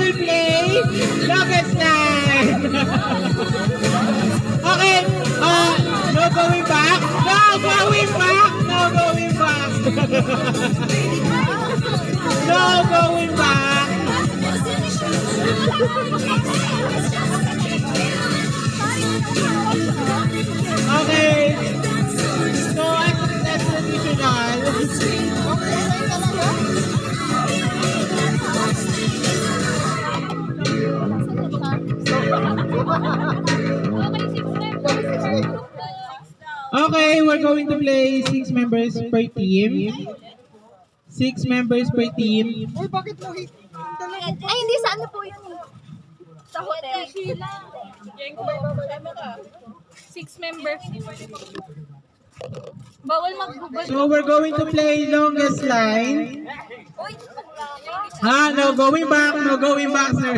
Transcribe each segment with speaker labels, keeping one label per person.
Speaker 1: will play longest line. Okay, no going back. No going back. No going back. No going back. Okay. So, that's traditional. Okay, we're going to play 6 members per team. 6 members per team.
Speaker 2: Uy, bakit mo hit?
Speaker 3: Ay, hindi sa ano po yun. Sa hotel.
Speaker 4: Six members. Bawal magbubol.
Speaker 1: So we're going to play longest line. No going back, no going back, sir.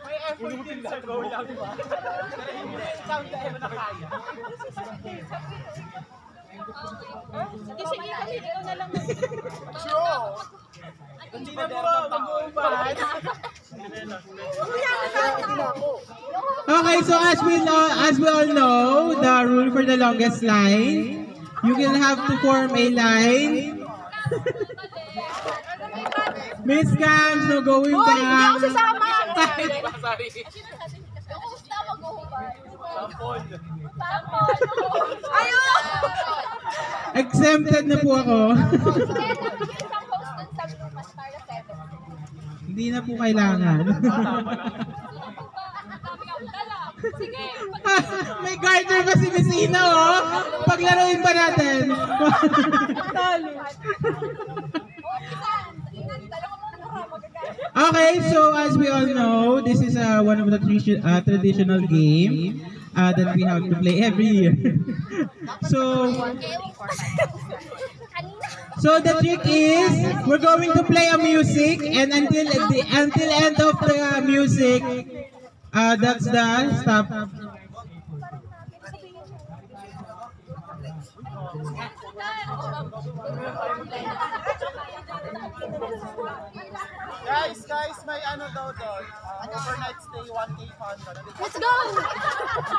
Speaker 2: May effort din sa go lang, di ba? Sound na na kaya.
Speaker 4: Sige, kami ikaw na lang.
Speaker 2: Sure! Hindi na po mag-uupahan.
Speaker 1: Okay, so as we all know, the rule for the longest line, you will have to form a line. Miss Cams, no going
Speaker 3: Hoy, hindi ako
Speaker 1: back.
Speaker 3: sasama.
Speaker 2: Sorry.
Speaker 3: Gusto mag-uhubad.
Speaker 4: Ayun!
Speaker 1: Exempted na po ako.
Speaker 3: Isang host dun sa Lumas para 7.
Speaker 1: Hindi na po kailangan.
Speaker 4: Sige.
Speaker 1: May garter pa si Messina, oh. Paglaruin pa natin. Okay, so as we all know, this is one of the traditional game that we have to play every year. So the trick is we're going to play a music, and until end of the music, that's the stop.
Speaker 2: Guys, may ano daw doon. Overnight stay, 1K fund.
Speaker 3: Let's go!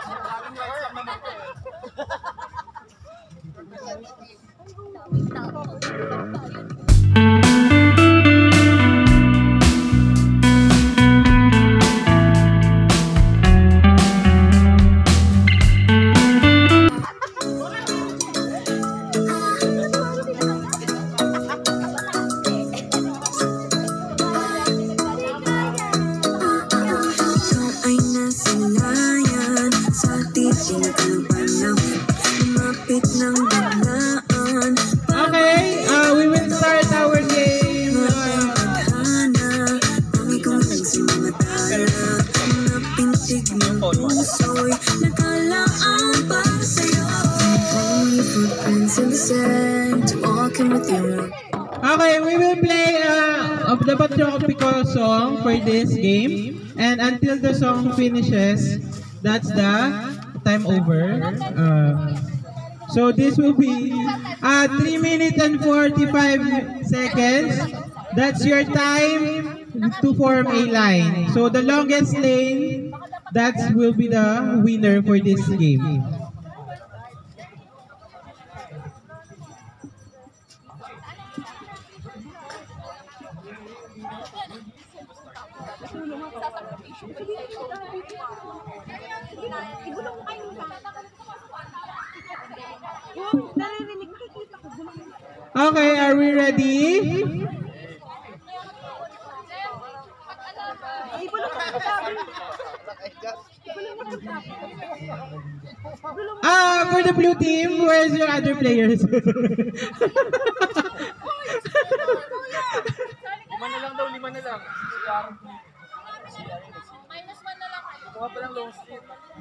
Speaker 2: Maraming rights lang naman ko eh.
Speaker 1: Okay, we will start our game. Okay, we will play of the Patriotical song for this game, and until the song finishes, that's the time over. So this will be 3 minutes and 45 seconds. That's your time to form a line. So the longest lane, that will be the winner for this game. Okay, are we ready? For the blue team, where's your other players?
Speaker 2: Lima na lang daw, lima na lang.
Speaker 4: -1 na lang.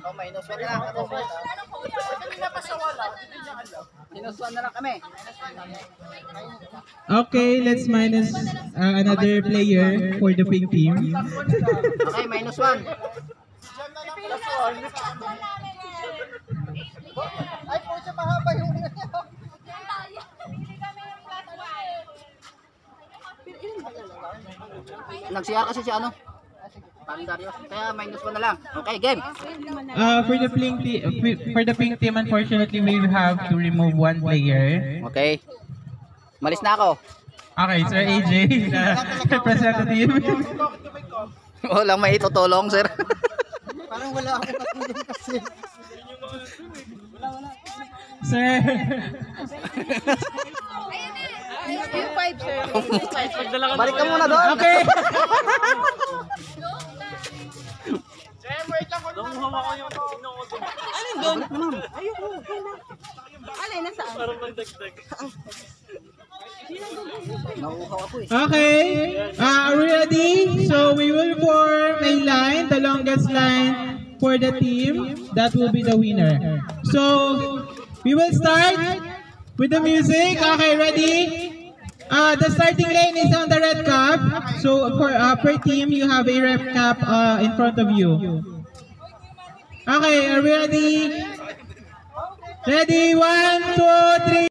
Speaker 2: Oh, minus 1 lang. Kanina pa siya wala. Minus 1 na lang kami.
Speaker 1: Okay, let's minus another player for the pink team.
Speaker 2: Okay, minus 1. Ay, po siya mahaba yung
Speaker 3: Pili kami ng plus one.
Speaker 2: Nag-CR kasi si ano? Kalendaryo. Kaya minus 1 na lang. Okay, game.
Speaker 1: For the pink team, unfortunately, we have to remove one player.
Speaker 2: Okay. Malis na ako.
Speaker 1: Okay, Sir AJ, the representative.
Speaker 2: Walang may itutulong, sir.
Speaker 5: Parang wala akong katulong kasi.
Speaker 1: Sir,
Speaker 4: Yung 5, sir.
Speaker 2: Balik ka muna doon.
Speaker 1: okay.
Speaker 5: Alin doon? Ayoko. Alin, nasaan?
Speaker 2: Nauuhaw ako eh.
Speaker 1: Okay, are we ready? So we will form a line, the longest line for the team. That will be the winner. So we will start with the music. Okay, ready? The starting lane is on the red cap. So for per team, you have a red cap in front of you. Okay, are we ready? Ready? 1, 2, 3.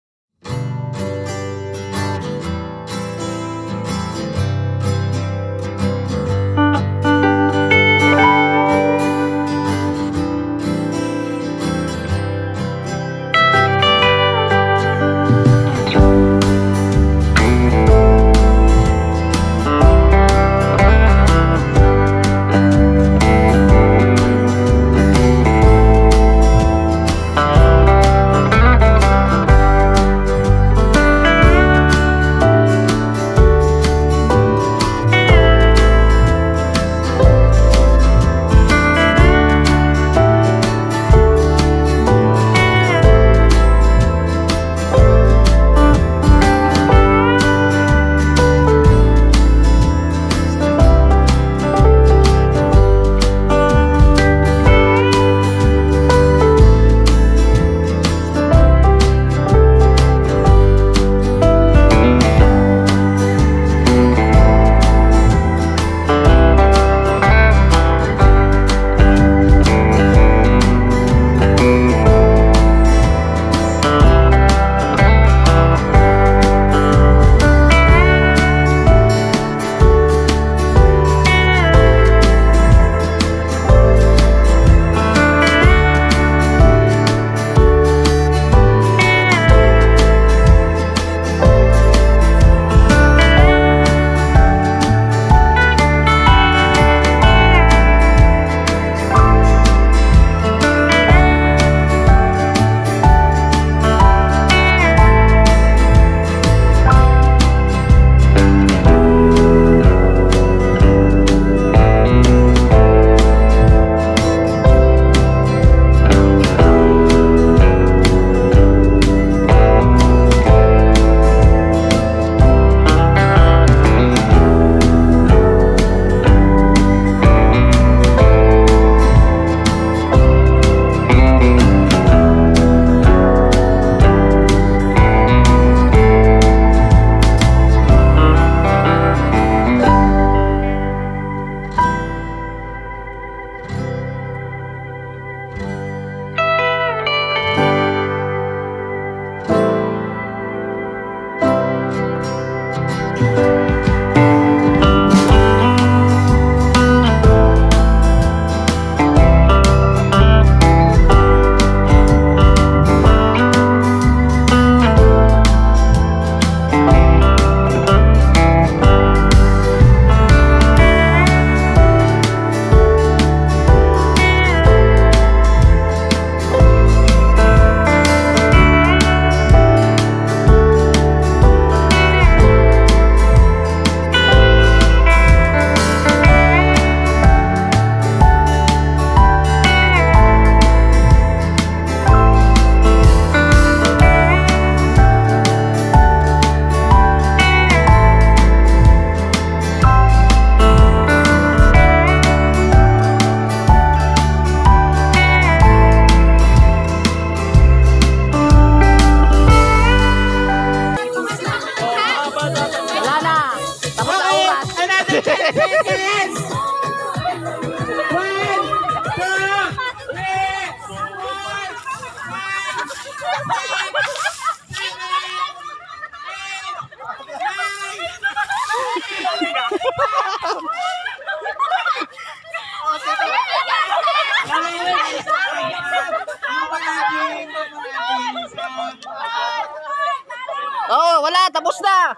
Speaker 6: Oh, wala, tapos na.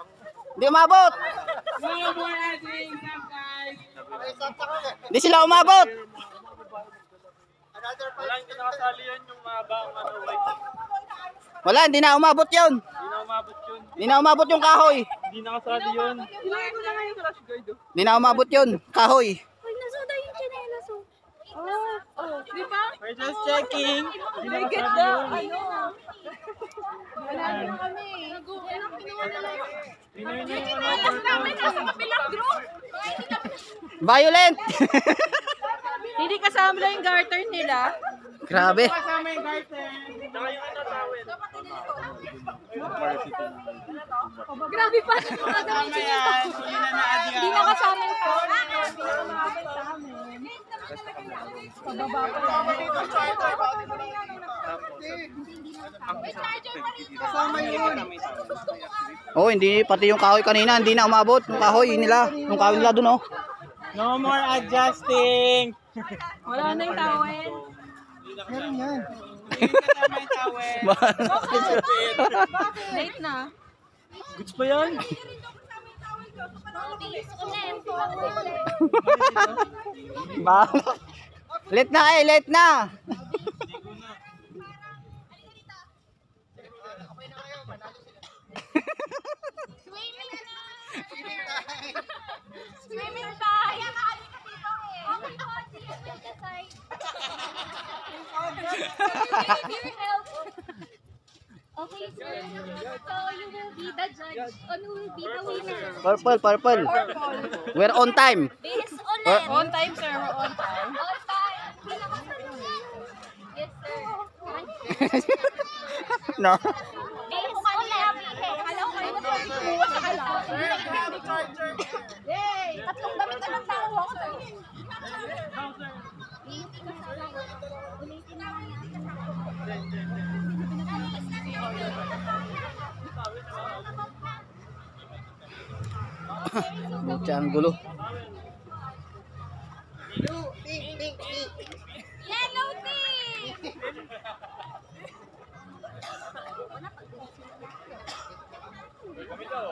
Speaker 6: Hindi umabot.
Speaker 1: No more adding up, guys.
Speaker 6: Hindi sila umabot.
Speaker 2: Wala hindi nakasali yan yung mabang white.
Speaker 6: Wala, hindi na umabot yun.
Speaker 2: Hindi na umabot yun.
Speaker 6: Hindi na umabot yung kahoy.
Speaker 2: Hindi nakasali yun.
Speaker 6: Hindi na umabot yun, kahoy.
Speaker 3: Uy, nasuda yung chinelas, oh.
Speaker 4: Di ba?
Speaker 2: We're just checking. Hindi
Speaker 4: May get
Speaker 2: nakasali
Speaker 4: the,
Speaker 2: yun.
Speaker 4: Wala na kami.
Speaker 3: Kinuha na lang yun.
Speaker 2: Chinelas
Speaker 3: namin nasa kabilang group.
Speaker 6: Violent.
Speaker 4: Hindi kasama lang yung garter nila.
Speaker 6: Grabe.
Speaker 1: Kasama yung garter.
Speaker 2: Saka yung tawid.
Speaker 3: Grabe pa.
Speaker 1: Kasama yan. Hindi na na-add
Speaker 3: Hindi na kasama yung phone.
Speaker 1: Kasama yun.
Speaker 6: Oh, hindi pati yung kahoy kanina, hindi na umabot yung kahoy nila. Yung kahoy nila doon, oh.
Speaker 2: No more adjusting.
Speaker 4: Wala na yung towel.
Speaker 1: Meron yan. Hindi kasama yung towel.
Speaker 4: Late na.
Speaker 2: Goods pa yan?
Speaker 6: Ba? Late na eh, late na.
Speaker 3: Swimming tayo. Okay po, see you with the side. Your help. Okay, sir. So you will be the judge on who will be the winner.
Speaker 6: Purple, purple. We're on time.
Speaker 3: Based on
Speaker 4: On time, sir. We're on time.
Speaker 3: on time. Yes, sir.
Speaker 6: No.
Speaker 3: Based on Kala ko kayo na sa kalaban. Yay! Tatlong damit na lang tao, sir.
Speaker 6: Diyan gulo.
Speaker 3: Yellow tea!
Speaker 2: Kami daw.